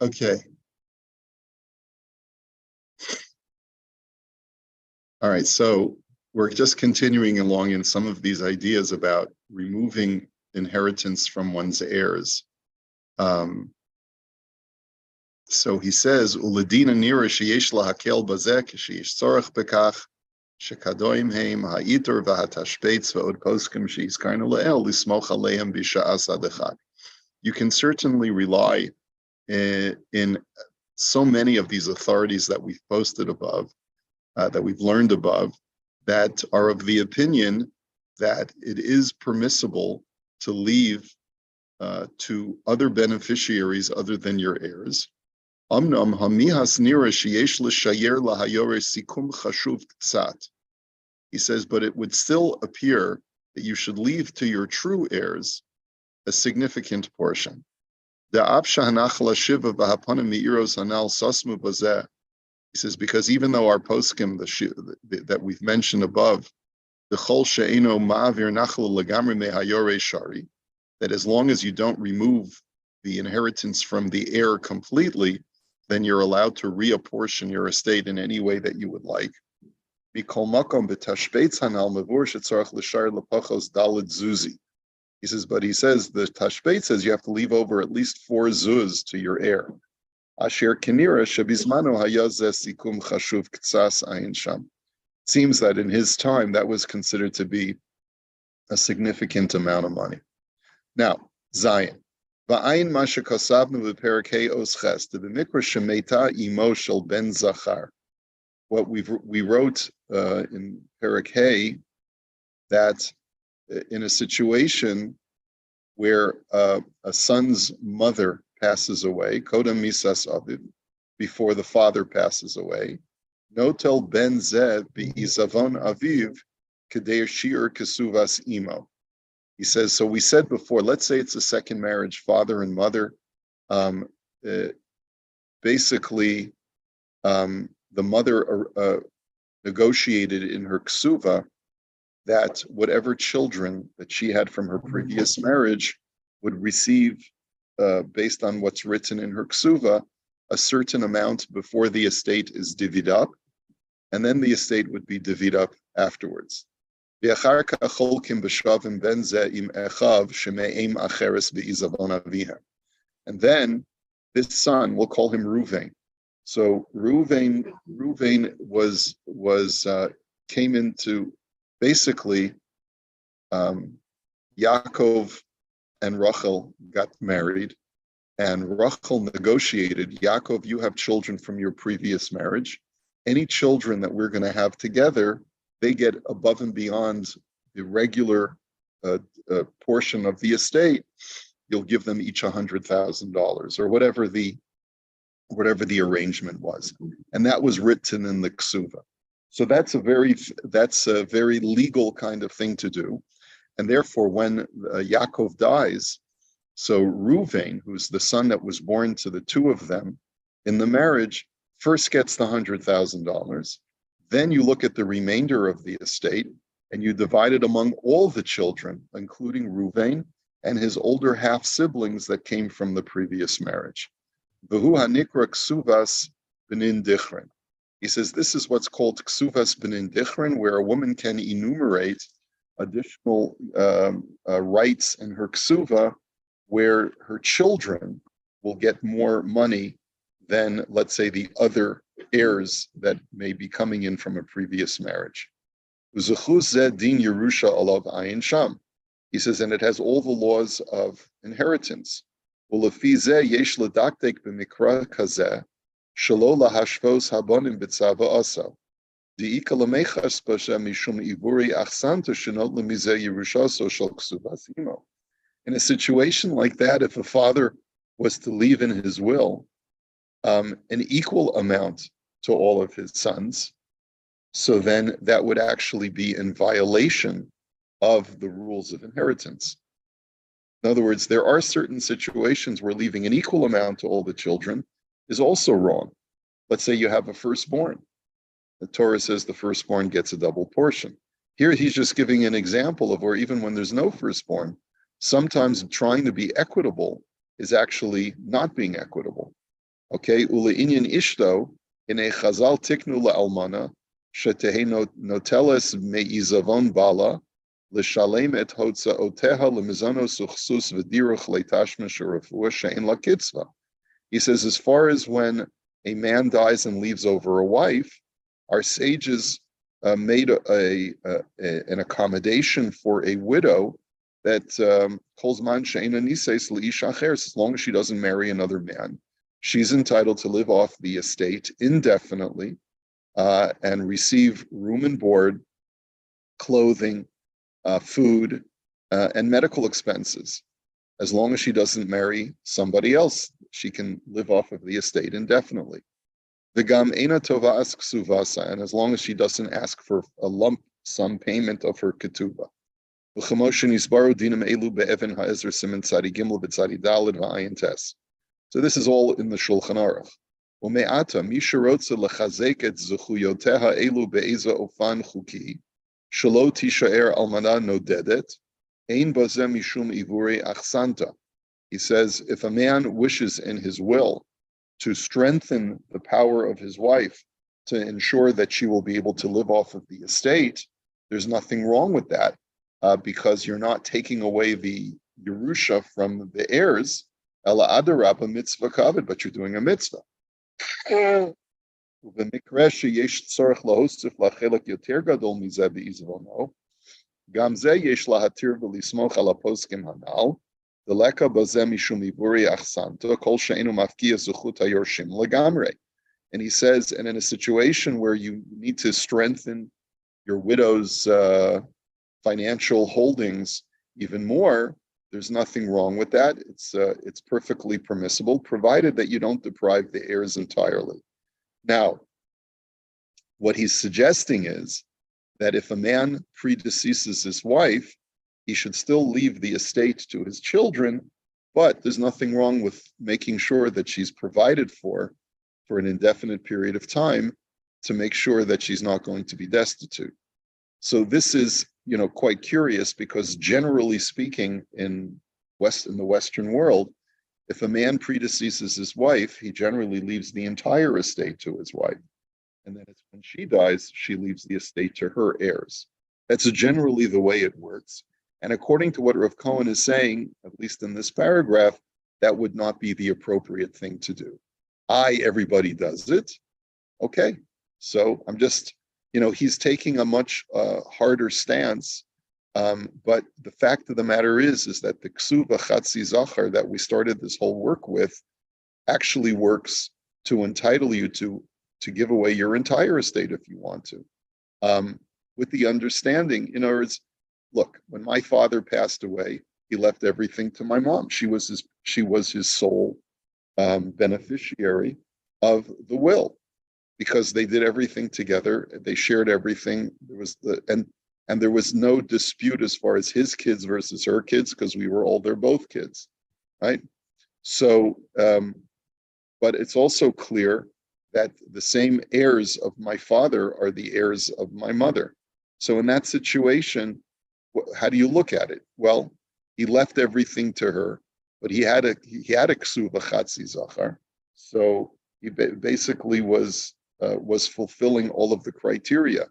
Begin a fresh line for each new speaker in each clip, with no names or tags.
Okay. All right. So we're just continuing along in some of these ideas about removing inheritance from one's heirs. So he says, "Uladina nira sheyesh lahakel bazek sheyesh tzorach bekach shekadoim heim haitor v'hatashpeitz v'od poskim sheizkarnu le'el lismoch aleim b'sha'as adechad." You can certainly rely in so many of these authorities that we've posted above, that we've learned above, that are of the opinion that it is permissible to leave to other beneficiaries other than your heirs. He says, but it would still appear that you should leave to your true heirs a significant portion. He says, because even though our poskim that we've mentioned above, that as long as you don't remove the inheritance from the heir completely, then you're allowed to reapportion your estate in any way that you would like. He says, but he says, the Tashbeit says you have to leave over at least 4 zuz to your heir. Seems that in his time, that was considered to be a significant amount of money. Now, Zion. V'ayin ma shekosavnu v'perek Hey Os Ches, the b'mikra shemeta imo shel ben zachar. What we wrote in Perek Hey, that in a situation where a son's mother passes away, kodem misas aviv, before the father passes away, notel ben zeh bi'izavon aviv kedei shir kesuvas imo. He says, so we said before, let's say it's a second marriage, father and mother. Basically, the mother negotiated in her ksuva that whatever children that she had from her previous marriage would receive, based on what's written in her ksuva, a certain amount before the estate is divvied up, and then the estate would be divvied up afterwards. And then this son, we'll call him Ruvain. So Ruvain was came into basically Yaakov and Rachel got married, and Rachel negotiated, Yaakov, you have children from your previous marriage. Any children that we're going to have together, they get above and beyond the regular portion of the estate. You'll give them each $100,000 or whatever the arrangement was, and that was written in the ksuva. So that's a very legal kind of thing to do, and therefore when Yaakov dies, so Ruvain, who's the son that was born to the two of them in the marriage, first gets the $100,000. Then you look at the remainder of the estate and you divide it among all the children, including Ruvain and his older half siblings that came from the previous marriage. V'hu hanikra ksuvas b'nin dichrin. He says this is what's called ksuvas b'nin dichrin, where a woman can enumerate additional rights in her ksuva, where her children will get more money than, let's say, the other heirs that may be coming in from a previous marriage. He says, and it has all the laws of inheritance. In a situation like that, if a father was to leave in his will an equal amount to all of his sons, so then that would actually be in violation of the rules of inheritance. In other words, there are certain situations where leaving an equal amount to all the children is also wrong. Let's say you have a firstborn. The Torah says the firstborn gets a double portion. Here he's just giving an example of where even when there's no firstborn, sometimes trying to be equitable is actually not being equitable. Okay, ule inyan ishto in a chazal tiknu la'almana shetehe noteles me'izavon bala l'shalem et hotzaoteha l'mizanos uchsus v'diruch le'tashma sherafuah she'en lakitzva. He says, as far as when a man dies and leaves over a wife, our sages made an accommodation for a widow that kolzman she'ena nises le'ish acher, as long as she doesn't marry another man, she's entitled to live off the estate indefinitely and receive room and board, clothing, food, and medical expenses. As long as she doesn't marry somebody else, she can live off of the estate indefinitely. V'gam eina tova ask suvasa, and as long as she doesn't ask for a lump sum payment of her ketubah. V'chemoshen yisbaru dinam elu be'evan ha'ezer simen tzadi gimel b'tzadi dalid v'ayin tes. So this is all in the Shulchan Aruch. Ume'ata mi sherotze lechazek et zechuyoteha elu be'eza ofan chuki shelo tishaer almana nodedet ein bazeh mishum ivurei achsanta. He says, if a man wishes in his will to strengthen the power of his wife to ensure that she will be able to live off of the estate, there's nothing wrong with that because you're not taking away the Yerusha from the heirs, Ela adarabba mitzvah kavod, but you're doing a mitzvah. ובמקרה שיש צורך להוסיף לה חלק יותר גדול מזה בעיזבונו, גם זה יש להתיר ולסמוך על הפוסקים הנ"ל, דלקה בזה משום עיבורי אחסנתו, כל שאינו מפקיע זכות היורשים לגמרי. And he says, and in a situation where you need to strengthen your widow's financial holdings even more, there's nothing wrong with that. It's perfectly permissible, provided that you don't deprive the heirs entirely. Now, what he's suggesting is that if a man predeceases his wife, he should still leave the estate to his children, but there's nothing wrong with making sure that she's provided for an indefinite period of time to make sure that she's not going to be destitute. So this is, quite curious because generally speaking, in the Western world, if a man predeceases his wife, he generally leaves the entire estate to his wife. And then it's when she dies, she leaves the estate to her heirs. That's generally the way it works. And according to what Rav Cohen is saying, at least in this paragraph, that would not be the appropriate thing to do. Everybody does it. Okay. So I'm just, he's taking a much harder stance. But the fact of the matter is that the Ksuva Chatzi Zachar that we started this whole work with actually works to entitle you to give away your entire estate if you want to. With the understanding, in other words, look, when my father passed away, he left everything to my mom. She was his sole beneficiary of the will because they did everything together. They shared everything. And there was no dispute as far as his kids versus her kids because they're both kids, right? So, but it's also clear that the same heirs of my father are the heirs of my mother. So in that situation, how do you look at it? Well, he left everything to her, but he had a ksuva chatzi zachar. So he basically was fulfilling all of the criteria.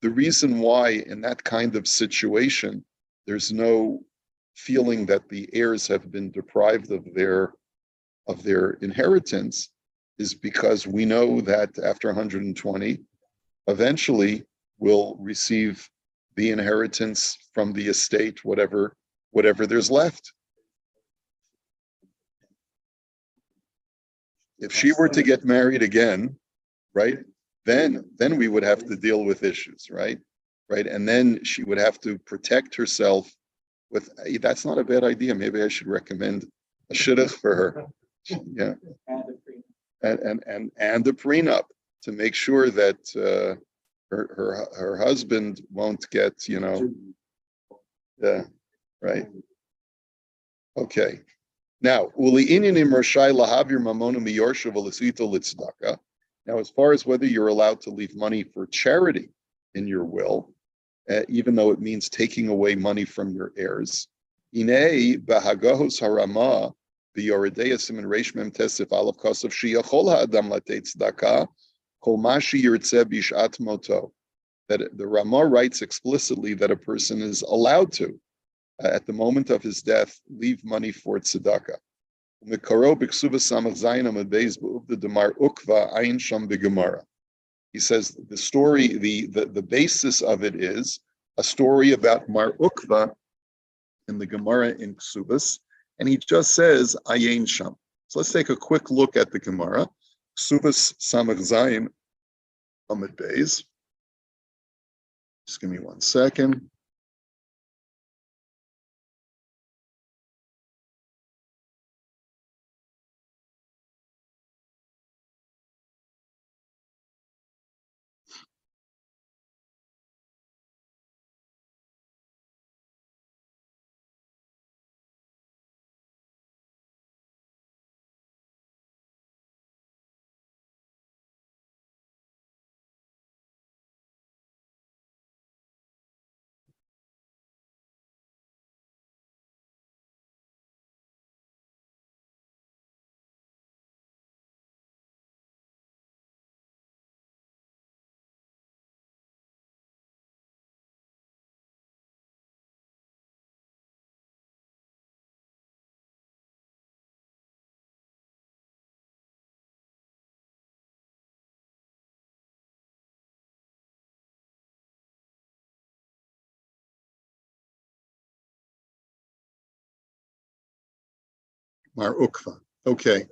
The reason why in that kind of situation, there's no feeling that the heirs have been deprived of their inheritance is because we know that after 120, eventually we'll receive the inheritance from the estate, whatever there's left. If she were to get married again, right, then we would have to deal with issues, right? And then she would have to protect herself with, that's not a bad idea. Maybe I should recommend a shidduch for her. Yeah. And a prenup to make sure that her husband won't get, yeah, right. Okay. Now, now, as far as whether you're allowed to leave money for charity in your will, even though it means taking away money from your heirs, Inei bahagahos harama b'yoredei siman reish mem tesif alav kasav sheyachol ha'adam latei tzedakah kol ma sheyirtzeh b'shat moto. That the Ramah writes explicitly that a person is allowed to, at the moment of his death, leave money for tzedakah. He says the story, the basis of it is a story about Mar Ukva in the Gemara in Ksubas, and he just says Ayin Sham. So let's take a quick look at the Gemara. Ksubas Samach Zayin Amid Beis. Just give me 1 second. Mar Ukva. Okay.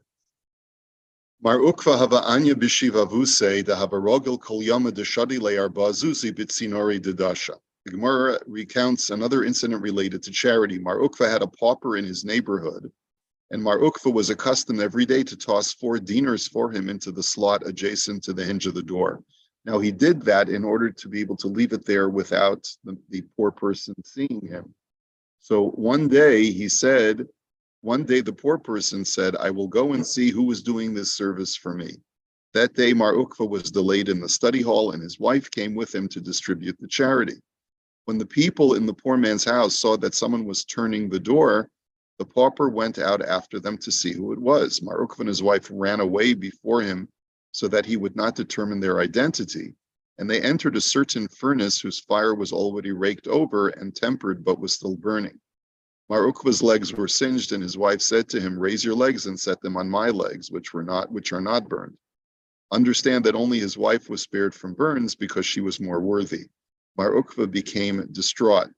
Mar Ukva hava anya b'shiva vuse da hava rogel kol yama deshadi le'arba zuzi bitzinori dedasha. The Gemara recounts another incident related to charity. Mar Ukva had a pauper in his neighborhood, and Mar Ukva was accustomed every day to toss 4 dinars for him into the slot adjacent to the hinge of the door. Now he did that in order to be able to leave it there without the poor person seeing him. So one day the poor person said, I will go and see who is doing this service for me. That day, Mar Ukva was delayed in the study hall, and his wife came with him to distribute the charity. When the people in the poor man's house saw that someone was turning the door, the pauper went out after them to see who it was. Mar Ukva and his wife ran away before him so that he would not determine their identity. And they entered a certain furnace whose fire was already raked over and tempered, but was still burning. Mar Ukva's legs were singed, and his wife said to him, raise your legs and set them on my legs, which are not burned. Understand that only his wife was spared from burns because she was more worthy. Mar Ukva became distraught.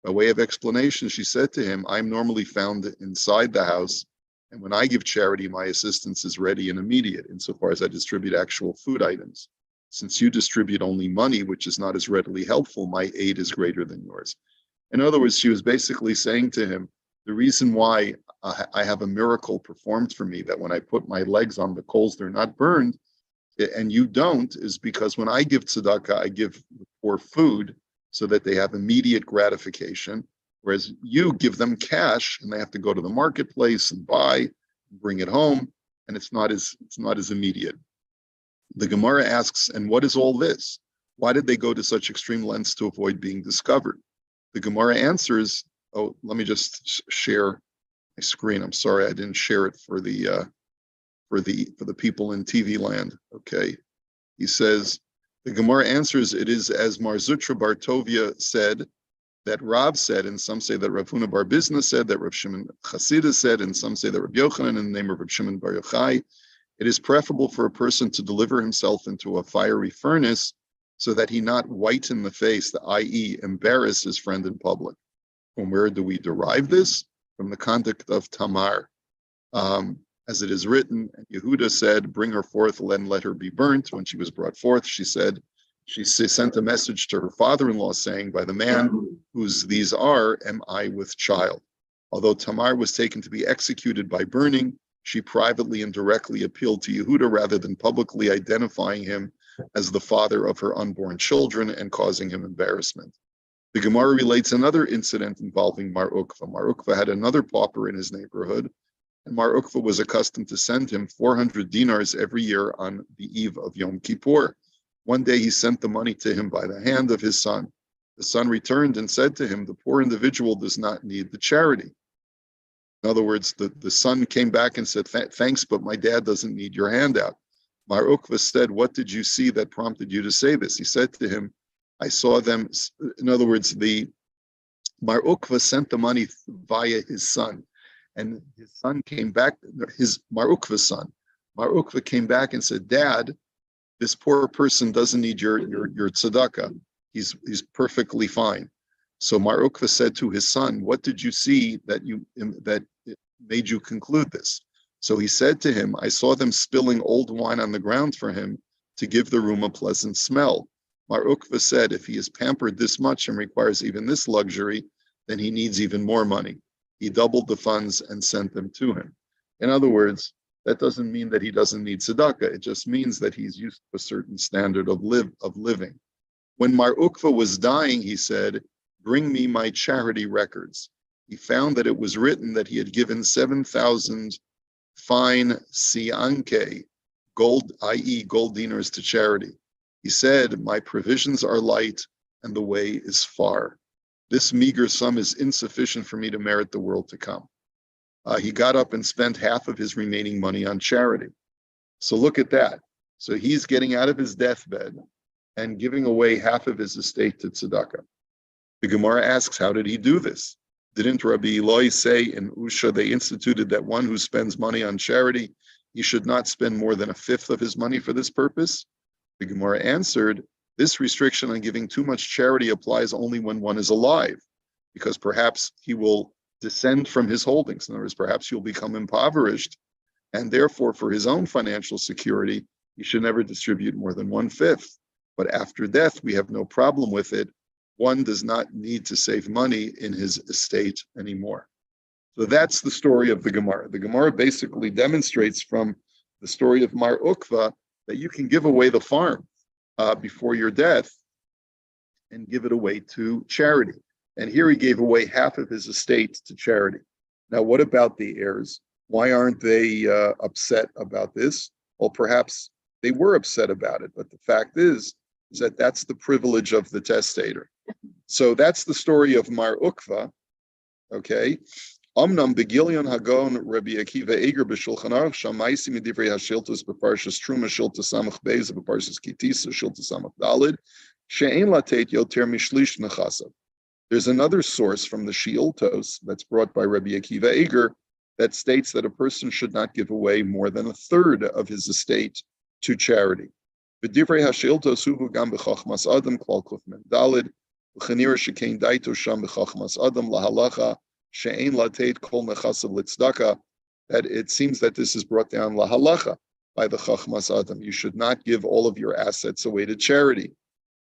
By way of explanation, she said to him, I'm normally found inside the house, and when I give charity, my assistance is ready and immediate, insofar as I distribute actual food items. Since you distribute only money, which is not as readily helpful, my aid is greater than yours. In other words, she was basically saying to him, the reason why I have a miracle performed for me, that when I put my legs on the coals, they're not burned, and you don't, is because when I give tzedakah, I give the poor food so that they have immediate gratification, whereas you give them cash and they have to go to the marketplace and buy, bring it home, and it's not as immediate. The Gemara asks, and what is all this? Why did they go to such extreme lengths to avoid being discovered? The Gemara answers, let me just share my screen. I'm sorry, I didn't share it for the people in TV land. Okay. He says, the Gemara answers, it is as Mar Zutra Bar Tovia said, that Rav said, and some say that Rav Huna Bar Bizna said, that Rav Shimon Chasida said, and some say that Rav Yochanan in the name of Rav Shimon Bar Yochai, it is preferable for a person to deliver himself into a fiery furnace so that he not whiten the face, i.e. embarrass his friend in public. From where do we derive this? From the conduct of Tamar. As it is written, and Yehuda said, bring her forth, and let her be burnt. When she was brought forth, she said, she sent a message to her father-in-law saying, by the man whose these are, am I with child. Although Tamar was taken to be executed by burning, she privately and directly appealed to Yehuda rather than publicly identifying him as the father of her unborn children and causing him embarrassment. The Gemara relates another incident involving Mar Ukva. Mar Ukva had another pauper in his neighborhood, and Mar Ukva was accustomed to send him 400 dinars every year on the eve of Yom Kippur. One day he sent the money to him by the hand of his son. The son returned and said to him, the poor individual does not need the charity. In other words, the son came back and said, thanks, but my dad doesn't need your handout. Mar Ukva said, what did you see that prompted you to say this? He said to him, I saw them. In other words, the Mar Ukva sent the money via his son, and his son came back, his Mar Ukva's son. Mar Ukva came back and said, Dad, this poor person doesn't need your tzedakah. He's perfectly fine. So Mar Ukva said to his son, what did you see that made you conclude this? So he said to him, I saw them spilling old wine on the ground for him to give the room a pleasant smell. Mar Ukva said, if he is pampered this much and requires even this luxury, then he needs even more money. He doubled the funds and sent them to him. In other words, that doesn't mean that he doesn't need tzedakah. It just means that he's used to a certain standard of living. When Mar Ukva was dying, he said, bring me my charity records. He found that it was written that he had given 7,000 fine sianke, gold, i.e. gold dinars, to charity. He said, my provisions are light and the way is far. This meager sum is insufficient for me to merit the world to come. He got up and spent half of his remaining money on charity. So look at that. So he's getting out of his deathbed and giving away half of his estate to tzedakah. The Gemara asks, how did he do this? Didn't Rabbi Eloi say in Usha they instituted that one who spends money on charity, he should not spend more than a fifth of his money for this purpose? The Gemara answered, this restriction on giving too much charity applies only when one is alive, because perhaps he will descend from his holdings. In other words, perhaps he'll become impoverished, and therefore for his own financial security, he should never distribute more than 1/5. But after death, we have no problem with it. One does not need to save money in his estate anymore. So that's the story of the Gemara. The Gemara basically demonstrates from the story of Mar Ukva that you can give away the farm before your death and give it away to charity. And here he gave away half of his estate to charity. Now, what about the heirs? Why aren't they upset about this? Well, perhaps they were upset about it, but the fact is that that's the privilege of the testator. So that's the story of Mar Ukva, okay? Omnam begilion hagon Rabbi Akiva Eger b'Shulchan Aruch shamaisi midivrei hashiltos b'parshas Truma shiltos samach beis b'parshas Kitisa shiltos samach dalid she'ein latet yoter mishlish nechasav. There's another source from the Shiltos that's brought by Rabbi Akiva Eger that states that a person should not give away more than a third of his estate to charity. B'divrei hashiltos huvu gam b'chachmas adam klal kuf men dalid v'chanira shekein daito sham b'chachmas adam lahalacha she'ein latet kol nechasav litzdaka, that it seems that this is brought down lahalacha by the chachmas adam. You should not give all of your assets away to charity.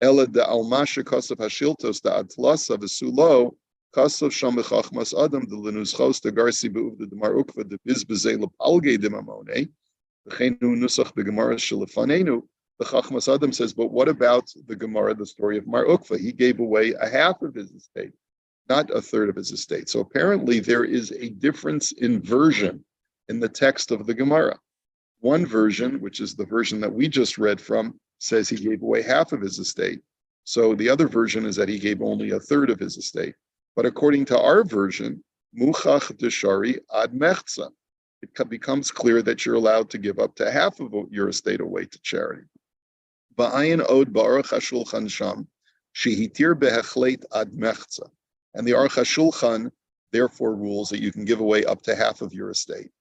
Ela de almasha kasav hashiltos da atlasa v'sulo kasav sham b'chachmas adam de lenuschos de garsi be'uvda de Mar Ukva de bizbezei lepalge de mamone v'cheinu nusach be'gemara shelefanenu. The chachmas adam says, but what about the Gemara, the story of Mar Ukva? He gave away a half of his estate, not a third of his estate. So apparently there is a difference in version in the text of the Gemara. One version, which is the version that we just read from, says he gave away half of his estate. So the other version is that he gave only a third of his estate. But according to our version, muchach deshari ad mechza, it becomes clear that you're allowed to give up to half of your estate away to charity. Ba'ayin od ba'aruch hashulchan sham shehitir behechlet ad mechza. And the Aruch HaShulchan therefore rules that you can give away up to half of your estate.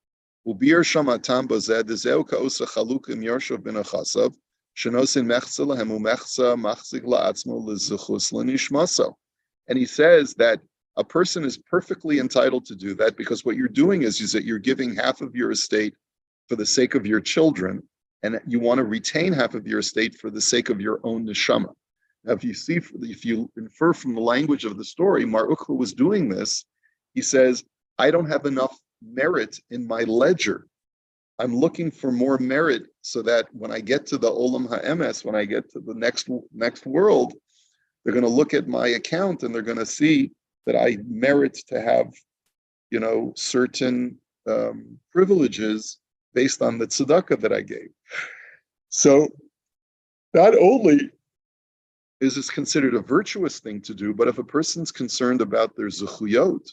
Ubir shamatam bazed dezeu ka'osa chalukim yorshav bin achasav shenosin mechza lahem umechza machzik la'atzmo lezuchus lenishmaso. And he says that a person is perfectly entitled to do that because what you're doing is that you're giving half of your estate for the sake of your children, and you want to retain half of your estate for the sake of your own neshama. Now, if you infer from the language of the story, Mar Ukva was doing this. He says, I don't have enough merit in my ledger. I'm looking for more merit so that when I get to the Olam HaEmes, when I get to the next world, They're going to look at my account and they're going to see that I merit to have, certain privileges based on the tzedakah that I gave. So not only is this considered a virtuous thing to do, but if a person's concerned about their zechuyot,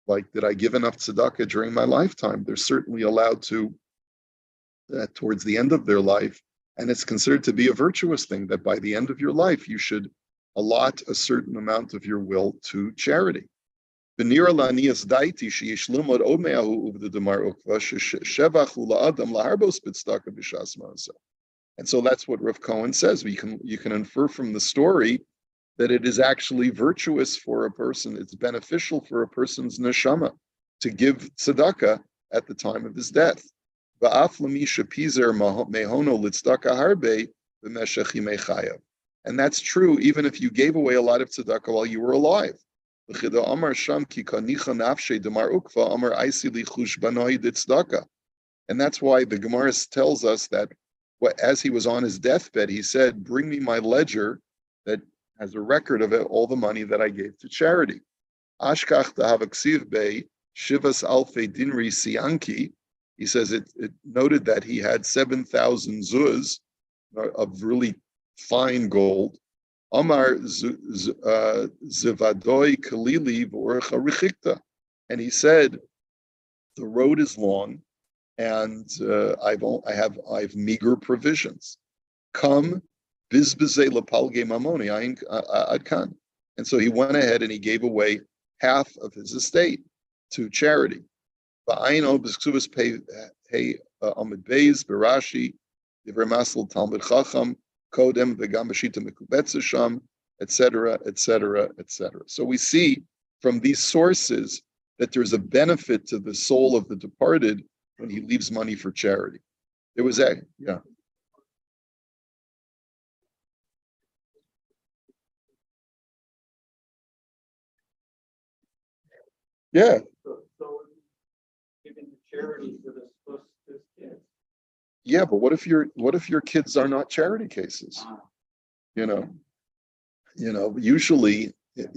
like did I give enough tzedakah during my lifetime, they're certainly allowed to, towards the end of their life, and it's considered to be a virtuous thing that by the end of your life, you should allot a certain amount of your will to charity. And so that's what Rav Cohen says. You can infer from the story that it is actually virtuous for a person. It's beneficial for a person's neshama to give tzedakah at the time of his death. And that's true even if you gave away a lot of tzedakah while you were alive. And that's why the Gemara tells us that as he was on his deathbed, he said, bring me my ledger that has a record of it, all the money that I gave to charity. Ashkach tahavaksiv be shivas alfei dinri sianki. He says it noted that he had 7,000 zuz of really fine gold. Amar zivadoi kalili v'orcha richikta. And he said, the road is long, and I have meager provisions. Come, bizbezei lapalge mamoni adkan. And so he went ahead and he gave away half of his estate to charity. Ba'aino b'skuvas pei amid beis berashi divrei masel talmud chacham kodem v'gam b'shita mekubetza sham, etc., etc., etc. So we see from these sources that there's a benefit to the soul of the departed when he leaves money for charity. There was a, yeah. Yeah.
So giving charity to his kids.
Yeah, but what if your kids are not charity cases? Usually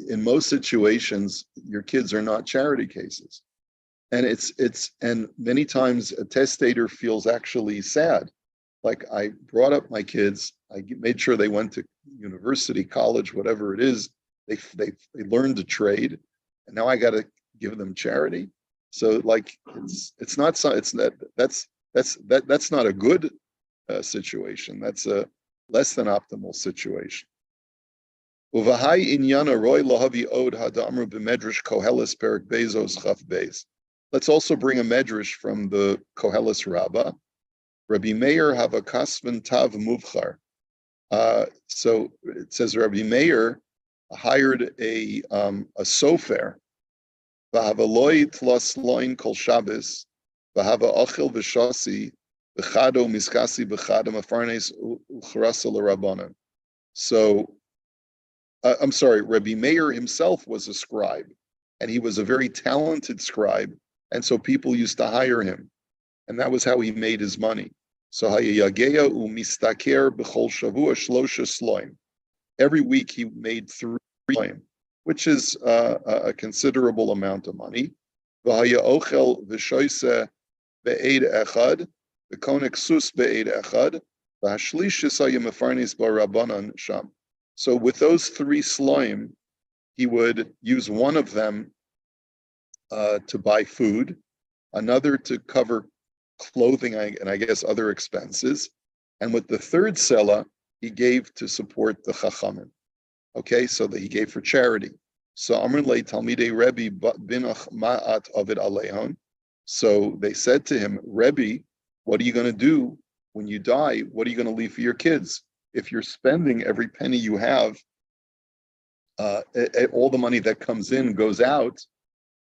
in most situations, your kids are not charity cases. And and many times a testator feels actually sad. Like, I brought up my kids, I made sure they went to university, college, whatever it is. They learned a trade, and now I got to give them charity. So like that's not a good situation. That's a less than optimal situation. Uvahai inyana roy lahavi od hadamru b'medrash Koheles perik bezos chaf beis. Let's also bring a medrash from the Koheles Rabbah. Rabbi Meir have a kasvan tav muvchar. So it says Rabbi Meir hired a sofer. V'havaloi tlas loin kol Shabbos. V'hava ochel v'shasi v'chado miskasi v'chado mafarnes uchrasa l'rabbanan. So, I'm sorry, Rabbi Meir himself was a scribe, and he was a very talented scribe, and so people used to hire him, and that was how he made his money. So hayayageya umistaker b'chol shavua shlosha sloim. Every week he made 3 sloim, which is a considerable amount of money. V'haya ochel v'shoise be'ed echad, v'konek sus be'ed echad, v'hashlish yisaya mefarnis ba'rabanan sham. So with those 3 sloim, he would use one of them to buy food, another to cover clothing and I guess other expenses, and with the 3rd sela, he gave to support the chachamim. Okay, so that he gave for charity. So Amrlei Talmidei Rebbe binach ma'at avid alehon. So they said to him, Rebbe, what are you going to do when you die? What are you going to leave for your kids? If you're spending every penny you have, all the money that comes in goes out,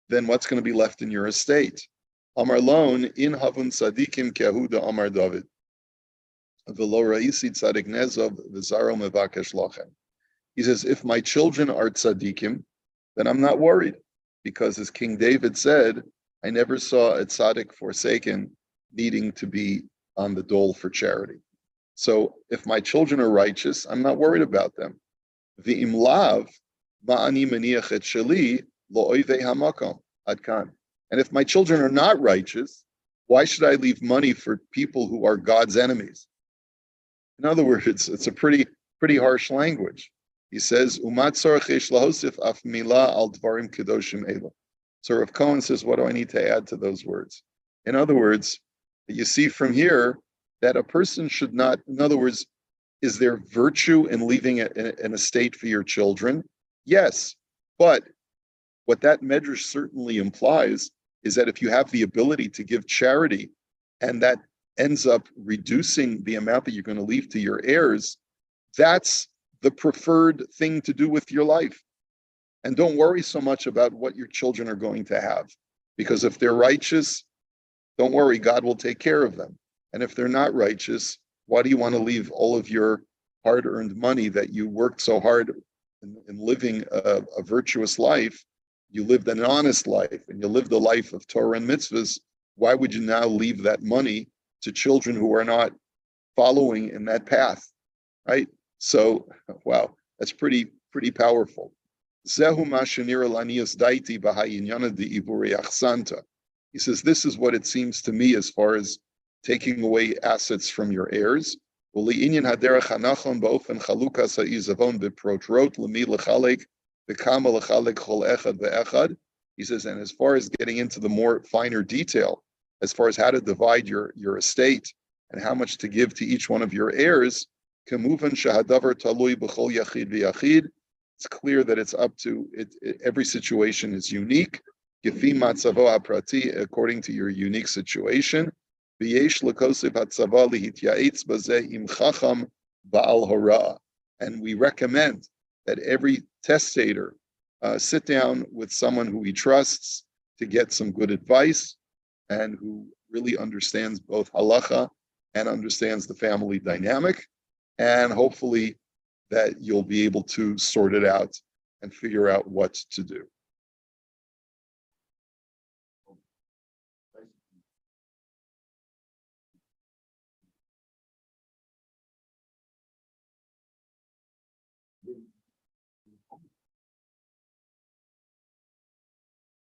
then what's going to be left in your estate? Amar lon in havun tzadikim kehuda Amar David. V'lo ra'isi tzadik nezov v'zaro mevakesh lochem. He says, if my children are tzadikim, then I'm not worried, because as King David said, I never saw a tzaddik forsaken needing to be on the dole for charity. So if my children are righteous, I'm not worried about them. V'imlav ma'ani maniach et sheli lo'oivei hamakom adkan. And if my children are not righteous, why should I leave money for people who are God's enemies? In other words, it's a pretty harsh language. He says, "Umat tzarech yesh lahosif af milah al dvarim kedoshim elu." So Rav Cohen says, what do I need to add to those words? In other words, you see from here that a person should not, in other words, is there virtue in leaving an estate for your children? Yes, but what that medrash certainly implies is that if you have the ability to give charity and that ends up reducing the amount that you're going to leave to your heirs, that's the preferred thing to do with your life. And don't worry so much about what your children are going to have, because if they're righteous, don't worry, God will take care of them. And if they're not righteous, why do you want to leave all of your hard-earned money that you worked so hard in living a virtuous life? You lived an honest life and you lived a life of Torah and mitzvahs. Why would you now leave that money to children who are not following in that path, right? So, wow, that's pretty powerful. He says, this is what it seems to me as far as taking away assets from your heirs. He says, and as far as getting into the more finer detail, as far as how to divide your estate and how much to give to each one of your heirs, it's clear that it's up to it. Every situation is unique, according to your unique situation. And we recommend that every testator sit down with someone who he trusts to get some good advice and who really understands both halacha and understands the family dynamic. And hopefully that you'll be able to sort it out and figure out what to do.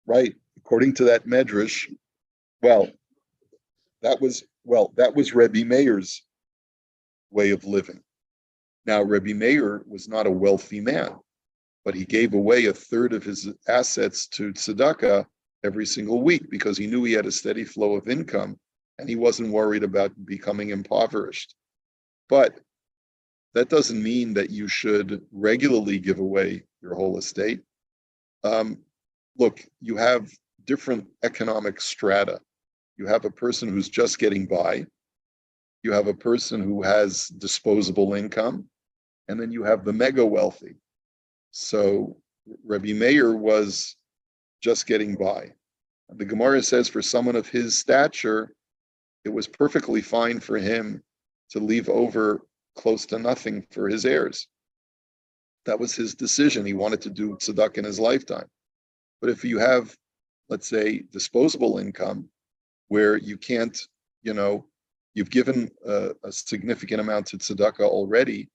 Right, according to that medrash, that was Rebbe Meir's way of living. Now, Rebbe Meir was not a wealthy man, but he gave away a third of his assets to tzedakah every single week because he knew he had a steady flow of income and he wasn't worried about becoming impoverished. But that doesn't mean that you should regularly give away your whole estate. Look, you have different economic strata. You have a person who's just getting by. You have a person who has disposable income. And then you have the mega wealthy. So Rebbe Meir was just getting by. The Gemara says for someone of his stature, it was perfectly fine for him to leave over close to nothing for his heirs. That was his decision. He wanted to do tzedakah in his lifetime. But if you have, let's say, disposable income, where you can't, you've given a significant amount to tzedakah already,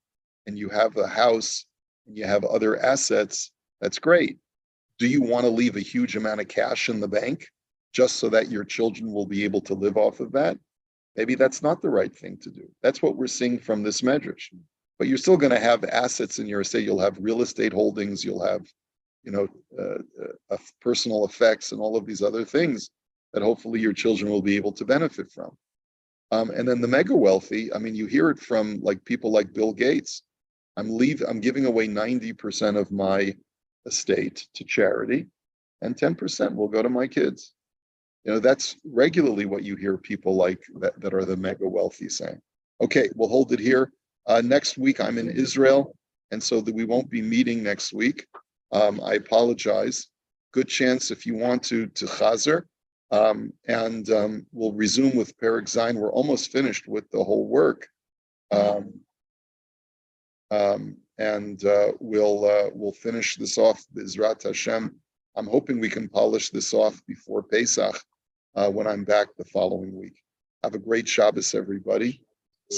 and you have a house and you have other assets, that's great. Do you want to leave a huge amount of cash in the bank just so that your children will be able to live off of that? Maybe that's not the right thing to do. That's what we're seeing from this medrash. But you're still going to have assets in your estate. You'll have real estate holdings. You'll have, personal effects and all of these other things that hopefully your children will be able to benefit from. And then the mega wealthy, you hear it from people like Bill Gates. I'm giving away 90% of my estate to charity, and 10% will go to my kids. That's regularly what you hear people like that are the mega wealthy saying. Okay, we'll hold it here. Next week I'm in Israel, and so that we won't be meeting next week. I apologize. Good chance if you want to chazer, and we'll resume with Perek Zayin. We're almost finished with the whole work, and we'll finish this off. B'ezrat Hashem. I'm hoping we can polish this off before Pesach when I'm back the following week. Have a great Shabbos, everybody.